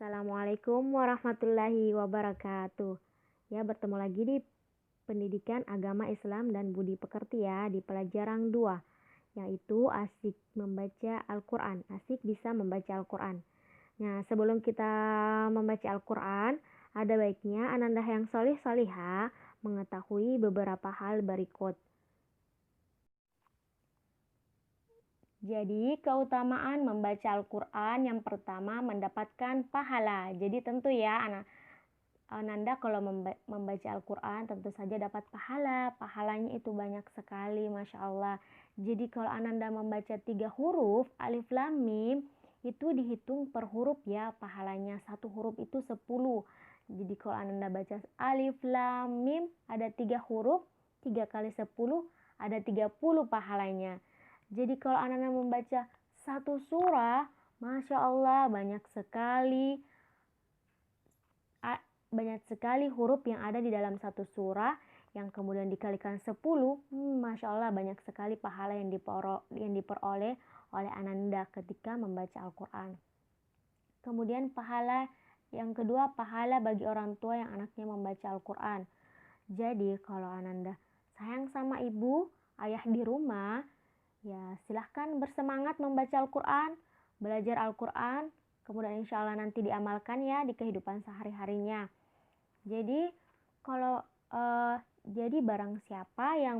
Assalamualaikum warahmatullahi wabarakatuh. Ya, bertemu lagi di Pendidikan Agama Islam dan Budi Pekerti ya, di pelajaran 2, yaitu asik membaca Al-Quran. Asik bisa membaca Al-Quran. Nah, sebelum kita membaca Al-Quran, ada baiknya Ananda yang solih solihah mengetahui beberapa hal berikut. Jadi, keutamaan membaca Al-Quran yang pertama mendapatkan pahala. Jadi, tentu ya, Ananda kalau membaca Al-Quran tentu saja dapat pahala. Pahalanya itu banyak sekali, Masya Allah. Jadi, kalau Ananda membaca 3 huruf, alif, lam, mim, itu dihitung per huruf ya, pahalanya. 1 huruf itu 10. Jadi, kalau Ananda baca alif, lam, mim, ada 3 huruf, 3 kali 10, ada 30 pahalanya. Jadi kalau anak-anak membaca 1 surah, Masya Allah banyak sekali huruf yang ada di dalam 1 surah, yang kemudian dikalikan 10, Masya Allah banyak sekali pahala yang diperoleh oleh Ananda ketika membaca Al-Quran. Kemudian pahala yang kedua, pahala bagi orang tua yang anaknya membaca Al-Quran. Jadi kalau Ananda sayang sama ibu, ayah di rumah, ya, silahkan bersemangat membaca Al-Quran, belajar Al-Quran, kemudian insya Allah nanti diamalkan ya di kehidupan sehari-harinya. Jadi barang siapa yang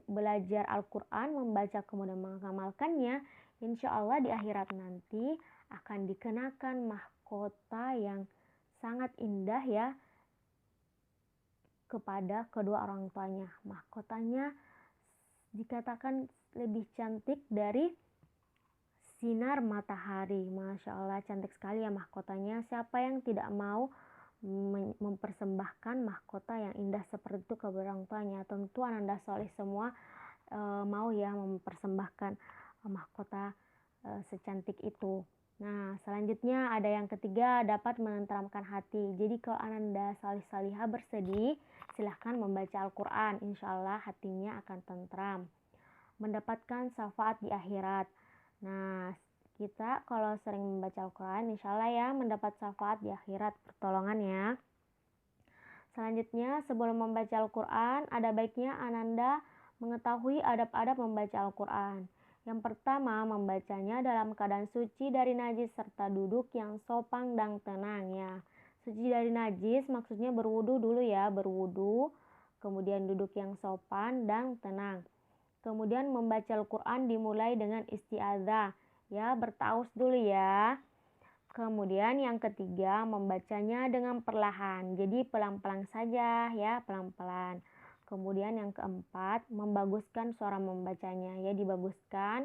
belajar Al-Quran, membaca kemudian mengamalkannya, insya Allah di akhirat nanti akan dikenakan mahkota yang sangat indah ya kepada kedua orang tuanya. Mahkotanya dikatakan lebih cantik dari sinar matahari. Masya Allah, cantik sekali ya mahkotanya. Siapa yang tidak mau mempersembahkan mahkota yang indah seperti itu kepada orang tuanya? Tentu Ananda soleh semua mau ya mempersembahkan mahkota secantik itu. Nah, selanjutnya ada yang ketiga, dapat menenteramkan hati. Jadi kalau Ananda soleh solihah bersedih, silahkan membaca Al-Quran. Insya Allah hatinya akan tentram, mendapatkan syafaat di akhirat. Nah, kita kalau sering membaca Al-Quran, insya Allah ya mendapat syafaat di akhirat, pertolongan ya. Selanjutnya, sebelum membaca Al-Quran, ada baiknya Ananda mengetahui adab-adab membaca Al-Quran. Yang pertama, membacanya dalam keadaan suci dari najis serta duduk yang sopan dan tenang ya. Suci dari najis maksudnya berwudu dulu ya, berwudu, kemudian duduk yang sopan dan tenang. Kemudian membaca Al-Quran dimulai dengan isti'adzah ya, bertaus dulu ya. Kemudian yang ketiga, membacanya dengan perlahan, jadi pelan-pelan saja ya, pelan-pelan. Kemudian yang keempat, membaguskan suara membacanya ya, dibaguskan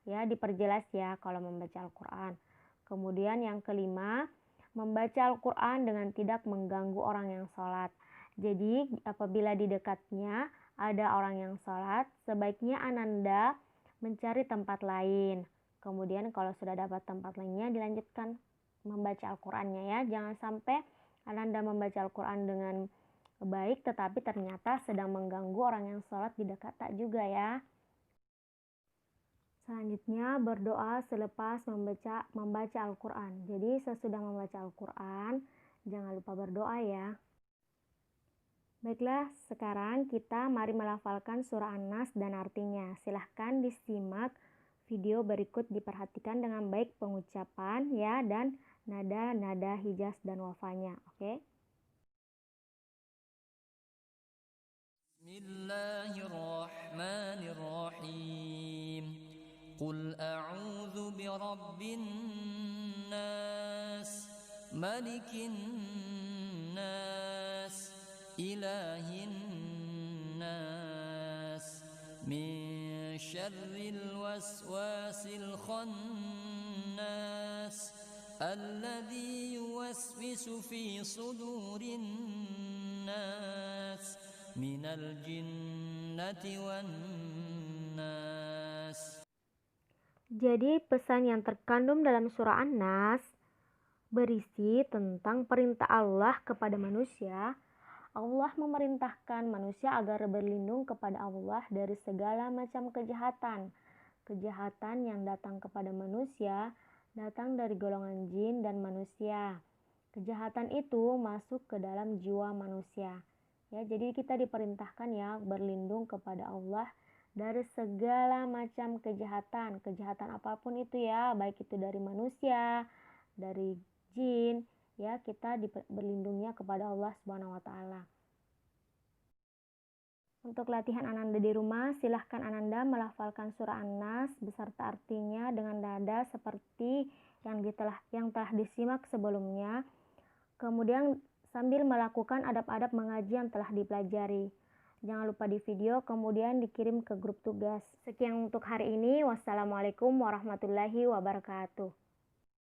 ya, diperjelas ya kalau membaca Al-Quran. Kemudian yang kelima, membaca Al-Quran dengan tidak mengganggu orang yang sholat. Jadi apabila di dekatnya ada orang yang sholat, sebaiknya Ananda mencari tempat lain. Kemudian kalau sudah dapat tempat lainnya, dilanjutkan membaca Al-Qurannya ya. Jangan sampai Ananda membaca Al-Quran dengan baik, tetapi ternyata sedang mengganggu orang yang sholat di dekat juga ya. Selanjutnya berdoa selepas membaca Al-Quran. Jadi sesudah membaca Al-Quran, jangan lupa berdoa ya. Baiklah, sekarang kita mari melafalkan surah An-Nas dan artinya. Silahkan disimak video berikut, diperhatikan dengan baik pengucapan ya dan nada-nada hijaz dan wafanya. Oke? Bismillahirrahmanirrahim. Qul a'udzu birabbin nas, malikin nas, ilahin nas, min syarril waswasil khannas, alladzi yuwaswisu fi sudurin nas, minal jinnati wan nas. Jadi pesan yang terkandung dalam surah An-Nas berisi tentang perintah Allah kepada manusia. Allah memerintahkan manusia agar berlindung kepada Allah dari segala macam kejahatan yang datang kepada manusia datang dari golongan jin dan manusia. Kejahatan itu masuk ke dalam jiwa manusia. Ya, jadi kita diperintahkan ya berlindung kepada Allah dari segala macam kejahatan apapun itu ya, baik itu dari manusia, dari jin, ya kita berlindungnya kepada Allah Subhanahu wa taala. Untuk latihan Ananda di rumah, silahkan Ananda melafalkan surah An-Nas beserta artinya dengan nada seperti yang telah disimak sebelumnya. Kemudian sambil melakukan adab-adab mengaji yang telah dipelajari. Jangan lupa di video, kemudian dikirim ke grup tugas. Sekian untuk hari ini. Wassalamualaikum warahmatullahi wabarakatuh.